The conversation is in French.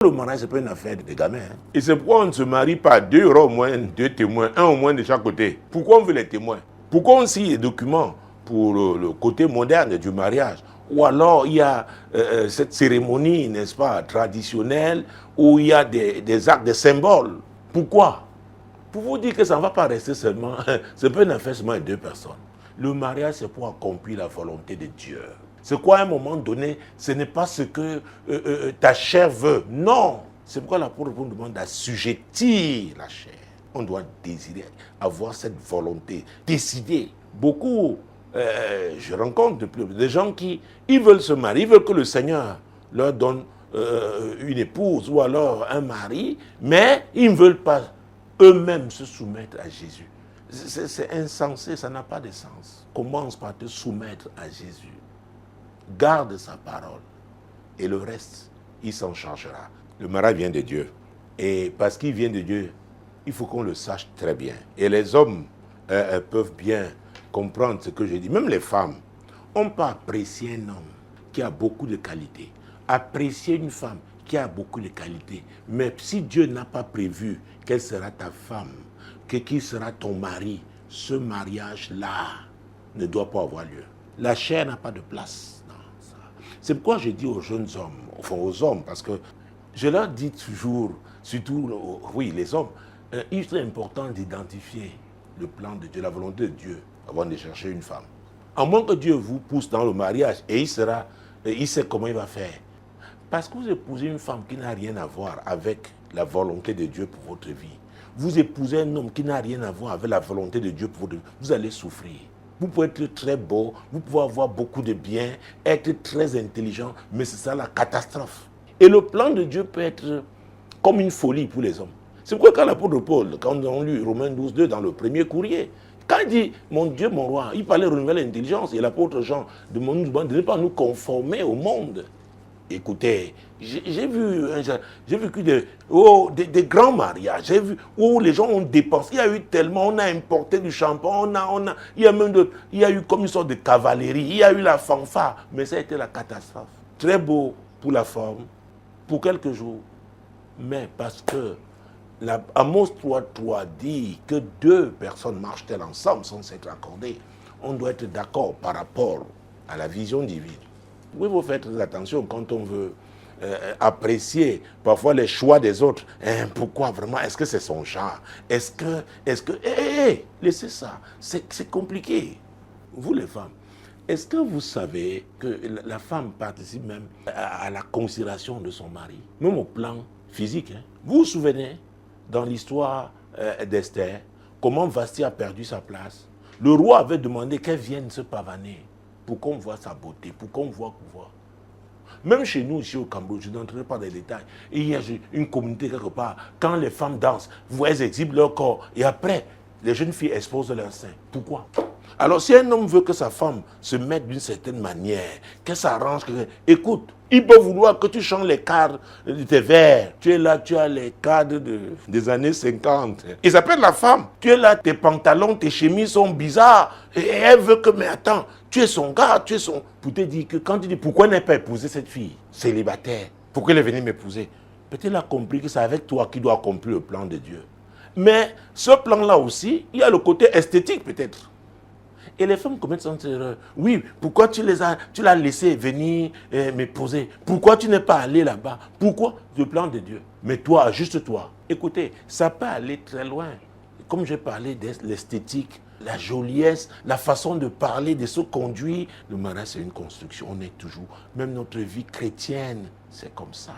Le mariage, c'est pas une affaire de gamins. Hein. Et c'est pourquoi on ne se marie pas. Deux, il y aura au moins deux témoins, un au moins de chaque côté. Pourquoi on veut les témoins? Pourquoi on signe les documents pour le côté moderne du mariage? Ou alors il y a cette cérémonie, n'est-ce pas, traditionnelle, où il y a des actes, des symboles. Pourquoi? Pour vous dire que ça ne va pas rester seulement, c'est pas une affaire seulement de deux personnes. Le mariage, c'est pour accomplir la volonté de Dieu. C'est quoi, à un moment donné, ce n'est pas ce que ta chair veut. Non. C'est pourquoi l'apôtre nous demande d'assujettir la chair. On doit désirer, avoir cette volonté, décider. Beaucoup, je rencontre de plus des gens qui ils veulent se marier, ils veulent que le Seigneur leur donne une épouse ou alors un mari, mais ils ne veulent pas eux-mêmes se soumettre à Jésus. C'est insensé, ça n'a pas de sens. Commence par te soumettre à Jésus. Garde sa parole. Et le reste, il s'en chargera. Le mariage vient de Dieu. Et parce qu'il vient de Dieu, il faut qu'on le sache très bien. Et les hommes peuvent bien comprendre ce que je dis. Même les femmes. On peut apprécier un homme qui a beaucoup de qualités. Apprécier une femme qui a beaucoup de qualités. Mais si Dieu n'a pas prévu quelle sera ta femme, qui sera ton mari, ce mariage-là ne doit pas avoir lieu. La chair n'a pas de place. C'est pourquoi je dis aux jeunes hommes, enfin aux hommes, parce que je leur dis toujours, surtout, oui, les hommes, il est important d'identifier le plan de Dieu, la volonté de Dieu, avant de chercher une femme. À moins que Dieu vous pousse dans le mariage et il sait comment il va faire. Parce que vous épousez une femme qui n'a rien à voir avec la volonté de Dieu pour votre vie. Vous épousez un homme qui n'a rien à voir avec la volonté de Dieu pour votre vie. Vous allez souffrir. Vous pouvez être très beau, vous pouvez avoir beaucoup de biens, être très intelligent, mais c'est ça la catastrophe. Et le plan de Dieu peut être comme une folie pour les hommes. C'est pourquoi quand l'apôtre Paul, quand on lit Romains 12, 2 dans le premier courrier, quand il dit « Mon Dieu, mon roi », il parlait de renouveler l'intelligence. Et l'apôtre Jean demande de ne pas nous conformer au monde. Écoutez, j'ai vécu des grands mariages, j'ai vu où les gens ont dépensé, il y a eu tellement, on a importé du shampoing, il y a eu comme une sorte de cavalerie, il y a eu la fanfare, mais ça a été la catastrophe. Très beau pour la forme, pour quelques jours, mais parce que Amos 3.3 dit que deux personnes marchent-elles ensemble sans s'être accordées. On doit être d'accord par rapport à la vision divine. Oui, vous faites très attention quand on veut apprécier parfois les choix des autres. Pourquoi vraiment? Est-ce que c'est son genre? Laissez ça. C'est compliqué. Vous les femmes, est-ce que vous savez que la femme participe même à la considération de son mari? Même au plan physique. Hein? Vous vous souvenez, dans l'histoire d'Esther, comment Vasti a perdu sa place? Le roi avait demandé qu'elle vienne se pavaner pour qu'on voit sa beauté, pour qu'on voit. Même chez nous, ici au Cambodge, je n'entrerai pas dans les détails. Il y a une communauté quelque part, quand les femmes dansent, elles exhibent leur corps, et après, les jeunes filles exposent leurs seins. Pourquoi? Alors, si un homme veut que sa femme se mette d'une certaine manière, qu'elle s'arrange, écoute, il peut vouloir que tu changes les cadres de tes verres. Tu es là, tu as les cadres des années 50. Ils appellent la femme. Tu es là, tes pantalons, tes chemises sont bizarres. Et elle veut que, mais attends, tu es son gars, tu es son... Pour te dire que quand tu dis, pourquoi elle n'a pas épousé cette fille célibataire? Pourquoi elle est venue m'épouser? Peut-être elle a compris que c'est avec toi qui doit accomplir le plan de Dieu. Mais ce plan-là aussi, il y a le côté esthétique peut-être. Et les femmes commettent cette erreur. Oui, pourquoi tu l'as laissé venir m'épouser? Pourquoi tu n'es pas allé là-bas? Pourquoi? Le plan de Dieu. Mais toi, ajuste-toi. Écoutez, ça peut aller très loin. Comme j'ai parlé de l'esthétique, la joliesse, la façon de parler, de se conduire. Le mariage, c'est une construction. On est toujours, même notre vie chrétienne, c'est comme ça.